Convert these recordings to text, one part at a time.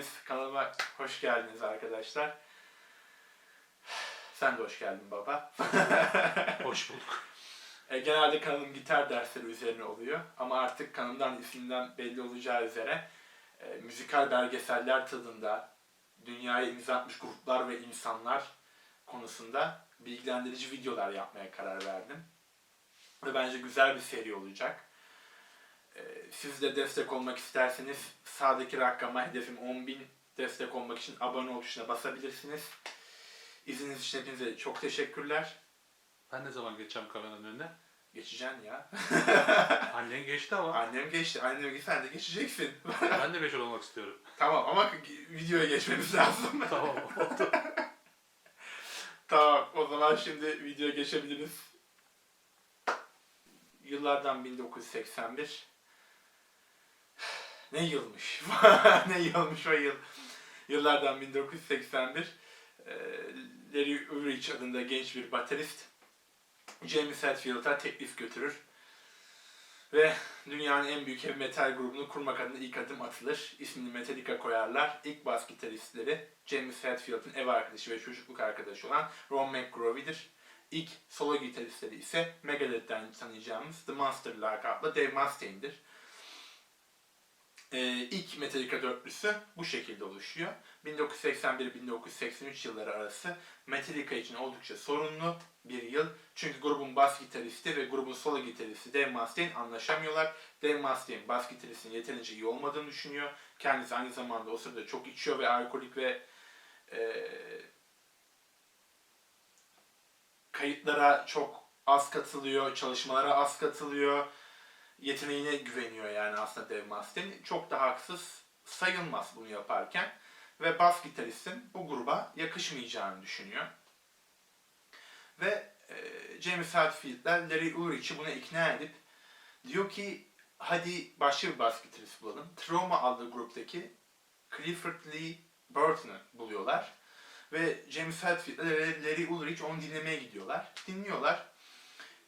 Hepiniz kanalıma hoş geldiniz arkadaşlar. Sen de hoş geldin baba. Hoş bulduk. Genelde kanalım gitar dersleri üzerine oluyor. Ama artık kanalımdan isminden belli olacağı üzere müzikal belgeseller tadında dünyaya imza atmış gruplar ve insanlar konusunda bilgilendirici videolar yapmaya karar verdim. Ve bence güzel bir seri olacak. Siz de destek olmak isterseniz sağdaki rakama hedefim 10.000 destek olmak için abone ol tuşuna basabilirsiniz. İzniniz için hepinize çok teşekkürler. Ben ne zaman geçeceğim kameranın önüne? Geçeceksin ya. Annen geçti ama. Annem geçti. Annem geçti. Sen de geçeceksin. Ben de meşhur olmak istiyorum. Tamam ama videoya geçmemiz lazım. Tamam oldu. Tamam o zaman şimdi videoya geçebiliriz. Yıllardan 1981. Ne yılmış? Ne yılmış o yıl? Yıllardan 1981. Larry Ulrich adında genç bir baterist James Hetfield'a teklif götürür. Ve dünyanın en büyük heavy metal grubunu kurmak adına ilk adım atılır. İsmini Metallica koyarlar. İlk bas gitaristleri James Hetfield'ın ev arkadaşı ve çocukluk arkadaşı olan Ron McGrovy'dir. İlk solo gitaristleri ise Megadeth'ten tanıyacağımız The Monster lakaplı Dave Mustaine'dir. İlk Metallica dörtlüsü bu şekilde oluşuyor. 1981-1983 yılları arası Metallica için oldukça sorunlu bir yıl. Çünkü grubun bas gitaristi ve grubun solo gitaristi Dave Mustaine anlaşamıyorlar. Dave Mustaine bas gitaristinin yeterince iyi olmadığını düşünüyor. Kendisi aynı zamanda o sırada çok içiyor ve alkolik ve kayıtlara çok az katılıyor, çalışmalara az katılıyor. Yeteneğine güveniyor yani aslında Dave Mustaine. Çok da haksız sayılmaz bunu yaparken. Ve bas gitaristin bu gruba yakışmayacağını düşünüyor. Ve James Hetfield'ler Larry Ulrich'i buna ikna edip diyor ki hadi başka bir bas gitarist bulalım. Trauma adlı gruptaki Clifford Lee Burton'u buluyorlar. Ve James Hetfield'le Larry Ulrich onu dinlemeye gidiyorlar. Dinliyorlar.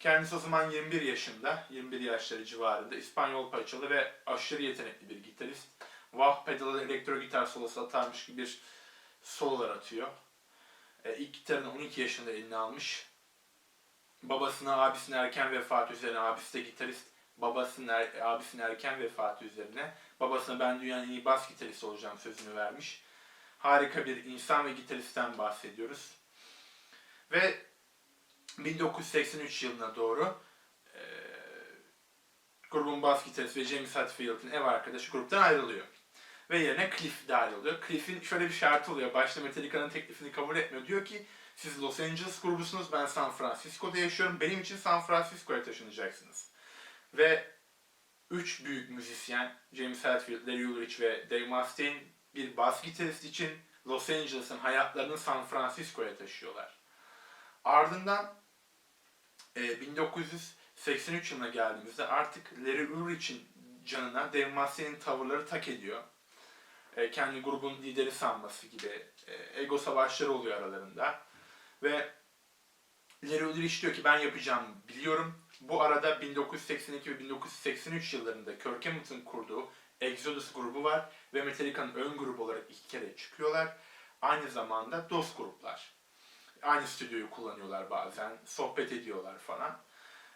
Kendisi o zaman 21 yaşında, 21 yaşları civarında İspanyol paçalı ve aşırı yetenekli bir gitarist. Wah pedalı elektro gitar solosu atarmış gibi bir sololar atıyor. İlk gitarını 12 yaşında eline almış. Abisinin erken vefatı üzerine, abisi de gitarist, abisinin erken vefatı üzerine babasına ben dünyanın en iyi bas gitaristi olacağım sözünü vermiş. Harika bir insan ve gitaristten bahsediyoruz. Ve 1983 yılına doğru grubun bas gitaristi ve James Hetfield'in ev arkadaşı gruptan ayrılıyor. Ve yerine Cliff dahil oluyor. Cliff'in şöyle bir şartı oluyor. Başta Metallica'nın teklifini kabul etmiyor. Diyor ki siz Los Angeles grubusunuz, ben San Francisco'da yaşıyorum. Benim için San Francisco'ya taşınacaksınız. Ve 3 büyük müzisyen, James Hetfield, Larry Ulrich ve Dave Mustaine bir bas gitarist için Los Angeles'ın hayatlarını San Francisco'ya taşıyorlar. Ardından 1983 yılına geldiğimizde artık Larry Ulrich'in canına Dave Mustaine'in tavırları tak ediyor. Kendi grubun lideri sanması gibi ego savaşları oluyor aralarında. Ve Larry Ulrich diyor ki ben yapacağımı biliyorum. Bu arada 1982 ve 1983 yıllarında Kirk Hamilton kurduğu Exodus grubu var ve Metallica'nın ön grubu olarak 2 kere çıkıyorlar. Aynı zamanda dost gruplar. Aynı stüdyoyu kullanıyorlar bazen, sohbet ediyorlar falan.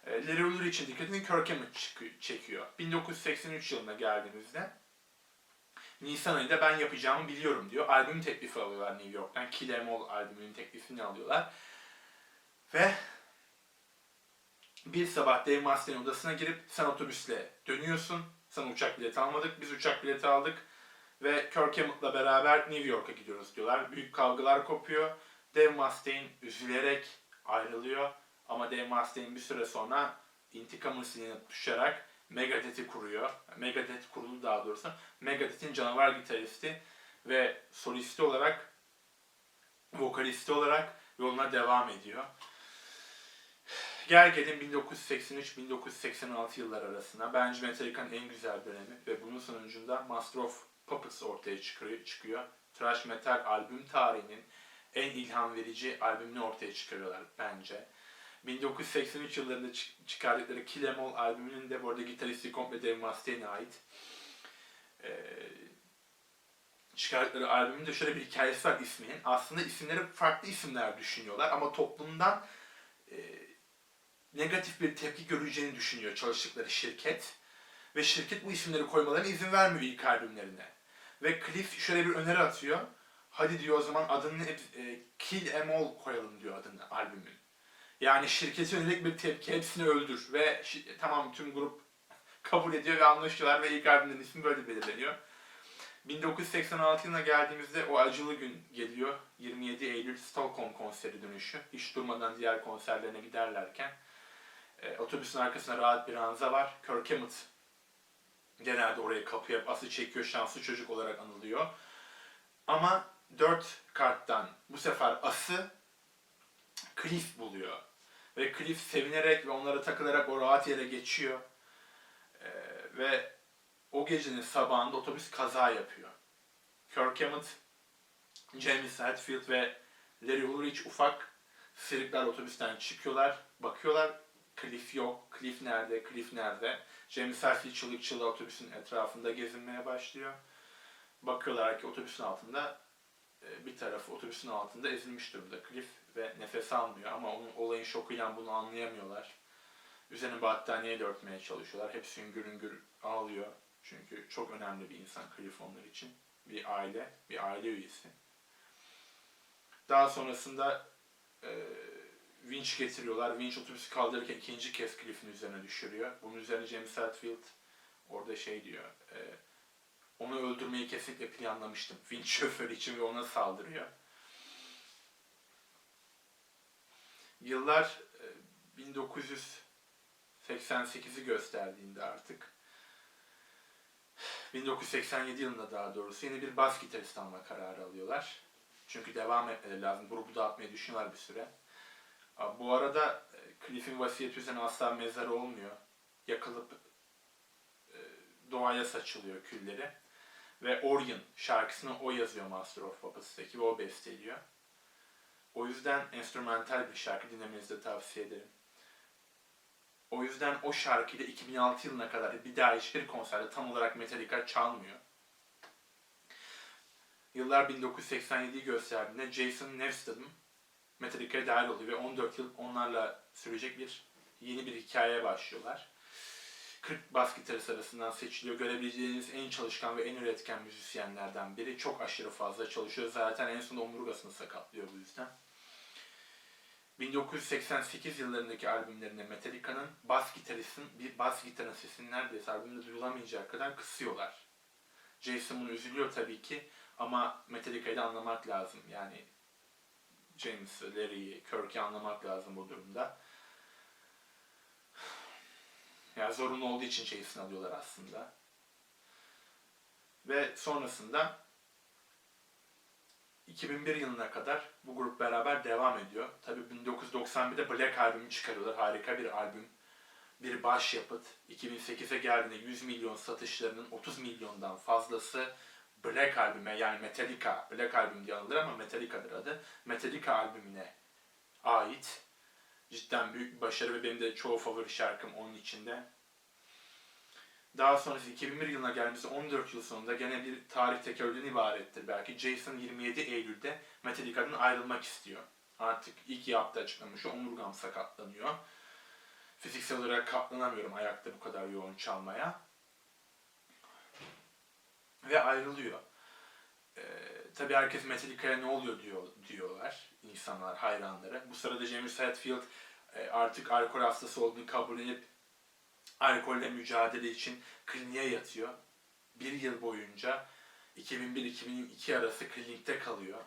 Larry Ulrich'in dikkatini Kirk Hammett çekiyor. 1983 yılına geldiğimizde Nisan ayında ben yapacağımı biliyorum diyor. Albüm teklifi alıyorlar New York'tan. Kill Em All albümünün teklifini alıyorlar. Ve bir sabah Dave Mustaine odasına girip sen otobüsle dönüyorsun. Sana uçak bileti almadık. Biz uçak bileti aldık. Ve Kirk Hammett'la beraber New York'a gidiyoruz diyorlar. Büyük kavgalar kopuyor. Dave Mustaine üzülerek ayrılıyor. Ama Dave Mustaine bir süre sonra intikamını sinirine düşerek Megadeth'i kuruyor. Megadeth kurulu daha doğrusu. Megadeth'in canavar gitaristi ve solisti olarak, vokalisti olarak yoluna devam ediyor. Gel gelin 1983-1986 yıllar arasına bence Metallica'nın en güzel dönemi ve bunun sonucunda Master of Puppets ortaya çıkıyor. Thrash metal albüm tarihinin en ilham verici albümünü ortaya çıkarıyorlar bence. 1983 yıllarında çıkardıkları Kill Em All albümünün de bu arada gitaristi komple Dave Mustaine'e ait. çıkarttıkları albümün de şöyle bir hikayesi var isminin. Aslında isimleri farklı isimler düşünüyorlar ama toplumdan negatif bir tepki göreceğini düşünüyor çalıştıkları şirket. Ve şirket bu isimleri koymalarına izin vermiyor ilk albümlerine. Ve Cliff şöyle bir öneri atıyor. Hadi diyor o zaman adını Kill Em All koyalım diyor adını albümün. Yani şirkete yönelik bir tepki, hepsini öldür. Ve tamam tüm grup kabul ediyor ve anlaşıyorlar ve ilk albümlerin ismi böyle belirleniyor. 1986 yılına geldiğimizde o acılı gün geliyor. 27 Eylül Stockholm konseri dönüşü. Hiç durmadan diğer konserlerine giderlerken otobüsün arkasında rahat bir ranza var. Kirk Hammett genelde oraya kapıya ası çekiyor, şanslı çocuk olarak anılıyor. Ama 4 karttan bu sefer ası Cliff buluyor. Ve Cliff sevinerek ve onlara takılarak o rahat yere geçiyor. Ve o gecenin sabahında otobüs kaza yapıyor. Kirk Hammett, James Hetfield ve Larry Ulrich ufak sırıklar otobüsten çıkıyorlar. Bakıyorlar, Cliff yok. Cliff nerede? Cliff nerede? James Hetfield çığlık çığlığa otobüsün etrafında gezinmeye başlıyor. Bakıyorlar ki otobüsün altında bir tarafı otobüsün altında ezilmiş durumda Cliff ve nefes almıyor ama onun olayın şokuyla bunu anlayamıyorlar. Üzerine battaniyeyle örtmeye çalışıyorlar. Hepsi hüngür hüngür ağlıyor. Çünkü çok önemli bir insan Cliff onlar için. Bir aile üyesi. Daha sonrasında vinç getiriyorlar. Vinç otobüsü kaldırırken ikinci kez Cliff'in üzerine düşürüyor. Bunun üzerine James Hetfield orada şey diyor. Onu öldürmeyi kesinlikle planlamıştım. Vinç şoförü için ve ona saldırıyor. Yıllar 1988'i gösterdiğinde artık 1987 yılında daha doğrusu yeni bir bas gitarist alma kararı alıyorlar. Çünkü devam etmeleri lazım. Grubu dağıtmayı düşünüyorlar bir süre. Bu arada Cliff'in vasiyeti üzerine asla mezarı olmuyor. Yakılıp doğaya saçılıyor külleri. Ve Orion şarkısını o yazıyor Master of Puppets'taki ve o besteliyor. O yüzden enstrümantal bir şarkı dinlemenizi de tavsiye ederim. O yüzden o şarkıyla 2006 yılına kadar bir daha hiçbir konserde tam olarak Metallica çalmıyor. Yıllar 1987'yi gösterdiğinde Jason Newsted'ın Metallica'ya dahil oluyor ve 14 yıl onlarla sürecek yeni bir hikayeye başlıyorlar. 40 bas gitarist arasından seçiliyor. Görebileceğiniz en çalışkan ve en üretken müzisyenlerden biri. Çok aşırı fazla çalışıyor. Zaten en son omurgasını sakatlıyor bu yüzden. 1988 yıllarındaki albümlerinde Metallica'nın bir bas gitarın sesini neredeyse albümde duyulamayacak kadar kısıyorlar. Jason bunu üzülüyor tabii ki ama Metallica'yı da anlamak lazım. Yani James, Larry'i, Kirk'i anlamak lazım bu durumda. Yani zorunlu olduğu için Jason alıyorlar aslında. Ve sonrasında 2001 yılına kadar bu grup beraber devam ediyor. Tabii 1991'de Black albümü çıkarıyorlar. Harika bir albüm. Bir başyapıt. 2008'e geldiğinde 100 milyon satışlarının 30 milyondan fazlası Black albüme yani Metallica, Black albüm diye anılır ama Metallica'dır adı. Metallica albümüne ait. Cidden büyük bir başarı ve benim de çoğu favori şarkım onun içinde. Daha sonrası 2001 yılına gelmesi 14 yıl sonunda gene bir tarih tekerrürden ibarettir belki. Jason 27 Eylül'de Metallica'dan ayrılmak istiyor. Artık ilk yaptığı açıklamış omurgam sakatlanıyor. Fiziksel olarak katlanamıyorum ayakta bu kadar yoğun çalmaya. Ve ayrılıyor. Tabii herkes Metallica'ya ne oluyor diyorlar insanlar, hayranları. Bu sırada James Hetfield artık alkol hastası olduğunu kabullenip alkolle mücadele için kliniğe yatıyor. Bir yıl boyunca 2001-2002 arası klinikte kalıyor.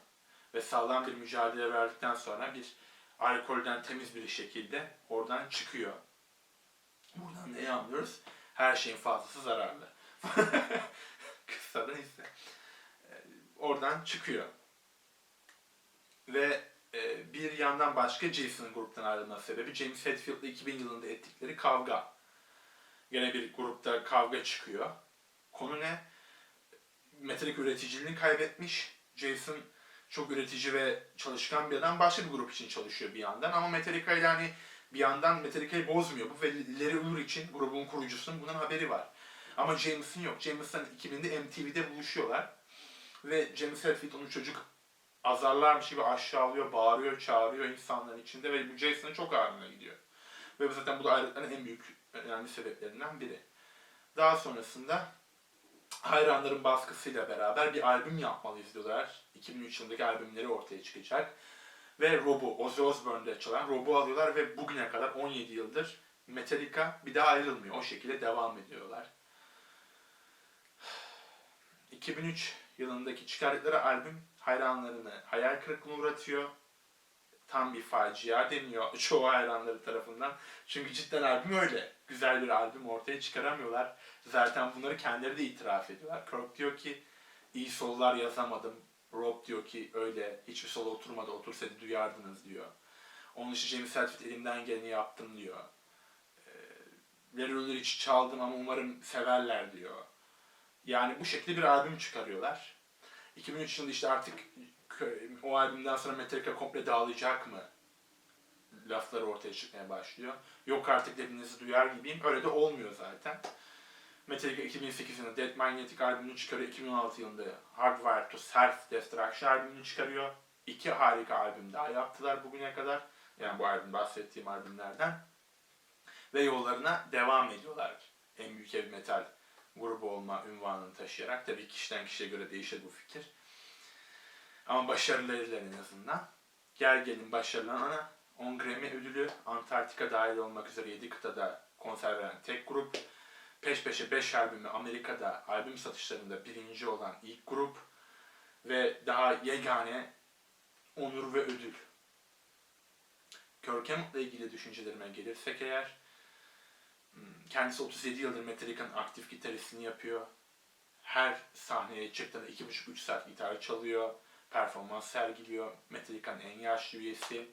Ve sağlam bir mücadele verdikten sonra bir alkolden temiz bir şekilde oradan çıkıyor. Buradan neyi anlıyoruz? Her şeyin fazlası zararlı. Kısadan ise. Oradan çıkıyor. Ve bir yandan başka Jason'ın gruptan ayrılma sebebi James Hetfield'la 2000 yılında ettikleri kavga. Gene bir grupta kavga çıkıyor. Konu ne? Metallica üreticiliğini kaybetmiş. Jason çok üretici ve çalışkan bir adam. Başka bir grup için çalışıyor bir yandan. Ama Metallica ile hani bir yandan Metallica'yı bozmuyor. Bu ve Larry Ulrich'in, grubun kurucusunun bunun haberi var. Ama James'in yok. James'ın 2000'de MTV'de buluşuyorlar. Ve James Hetfield onu çocuk azarlarmış gibi aşağılıyor, bağırıyor, çağırıyor insanların içinde ve bu Jason'ın çok ağrına gidiyor. Ve zaten bu da ayrılıkların en büyük önemli sebeplerinden biri. Daha sonrasında hayranların baskısıyla beraber bir albüm yapmalıyız diyorlar. 2003 yılındaki albümleri ortaya çıkacak. Ve Rob'u, Ozzy Osbourne'de çalan Rob'u alıyorlar ve bugüne kadar 17 yıldır Metallica bir daha ayrılmıyor. O şekilde devam ediyorlar. 2003 yılındaki çıkardıkları albüm hayranlarını hayal kırıklığına uğratıyor. Tam bir facia deniyor çoğu hayranları tarafından. Çünkü cidden albüm öyle. Güzel bir albüm ortaya çıkaramıyorlar. Zaten bunları kendileri de itiraf ediyorlar. Kirk diyor ki iyi sololar yazamadım. Rob diyor ki öyle hiçbir solo oturmadı. Otursaydı duyardınız diyor. Onun için James Hetfield elimden geleni yaptım diyor. Larry Ulrich çaldım ama umarım severler diyor. Yani bu şekilde bir albüm çıkarıyorlar. 2003 yılında işte artık o albümden sonra Metallica komple dağılacak mı? Lafları ortaya çıkmaya başlıyor. Yok artık dediğinizi duyar gibiyim. Öyle de olmuyor zaten. Metallica 2008 yılında Dead Magnetic albümünü çıkarıyor. 2016 yılında Hardwired to Self-Destruction albümünü çıkarıyor. 2 harika albüm daha yaptılar bugüne kadar. Yani bu albüm bahsettiğim albümlerden. Ve yollarına devam ediyorlar. En büyük heavy metal grubu olma unvanını taşıyarak. Tabii kişiden kişiye göre değişir bu fikir. Ama başarılarıyla en azından. Gel gelin başarılarına 10 Grammy ödülü, Antarktika dahil olmak üzere 7 kıtada konser veren tek grup. Peş peşe 5 albümü Amerika'da albüm satışlarında birinci olan ilk grup. Ve daha yegane onur ve ödül. Kirk Hammett'la ilgili düşüncelerime gelirsek eğer, kendisi 37 yıldır Metallica'nın aktif gitaristini yapıyor. Her sahneye çıktığında 2,5-3 saat gitar çalıyor. Performans sergiliyor. Metallica'nın en yaşlı üyesi.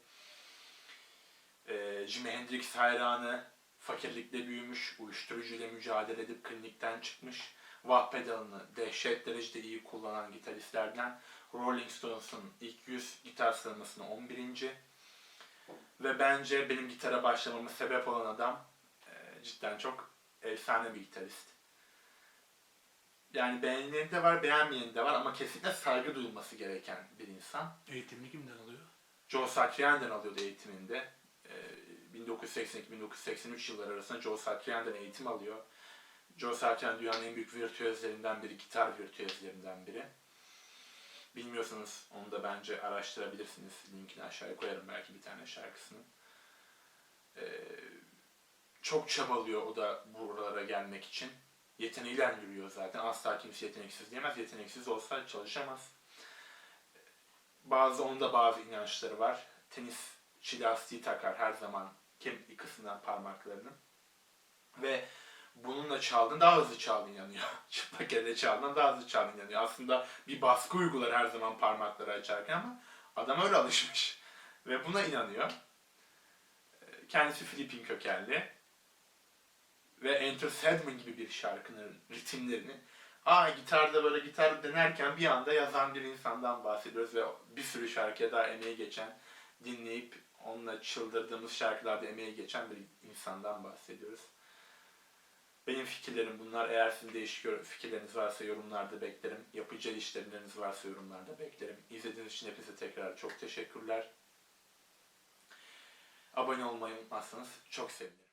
Jimi Hendrix hayranı. Fakirlikle büyümüş. Uyuşturucuyla mücadele edip klinikten çıkmış. Wah pedalını dehşet derecede iyi kullanan gitaristlerden. Rolling Stones'un ilk 100 gitar sıralamasında 11. Ve bence benim gitara başlamama sebep olan adam cidden çok efsane bir gitarist. Yani beğenileni de var, beğenmeyeni de var ama kesinlikle saygı duyulması gereken bir insan. Eğitimini kimden alıyor? Joe Satriani'den alıyordu eğitiminde. 1982-1983 yılları arasında Joe Satriani'den eğitim alıyor. Joe Satriani dünyanın en büyük virtüözlerinden biri, gitar virtüözlerinden biri. Bilmiyorsanız onu da bence araştırabilirsiniz. Linkini aşağıya koyarım belki bir tane şarkısını. Çok çabalıyor o da buralara gelmek için. Yeteneğiyle yürüyor zaten. Asla kimse yeteneksiz diyemez. Yeteneksiz olsa çalışamaz. Onda bazı inançları var. Tenisçi lastiği takar her zaman kemikli kısmından parmaklarını. Ve bununla çaldığında daha hızlı çaldığına inanıyor. Çıplak elle çaldığında daha hızlı çaldığına inanıyor. Aslında bir baskı uygular her zaman parmakları açarken ama adam öyle alışmış. Ve buna inanıyor. Kendisi Filipin kökenli. Ve Enter Sandman gibi bir şarkının ritimlerini gitarda böyle gitar denerken bir anda yazan bir insandan bahsediyoruz ve bir sürü şarkıya daha emeği geçen, dinleyip onunla çıldırdığımız şarkılarda emeği geçen bir insandan bahsediyoruz. Benim fikirlerim bunlar. Eğer sizin değişik fikirleriniz varsa yorumlarda beklerim. Yapıcı işlemleriniz varsa yorumlarda beklerim. İzlediğiniz için hepinize tekrar çok teşekkürler. Abone olmayı unutmazsanız çok sevinirim.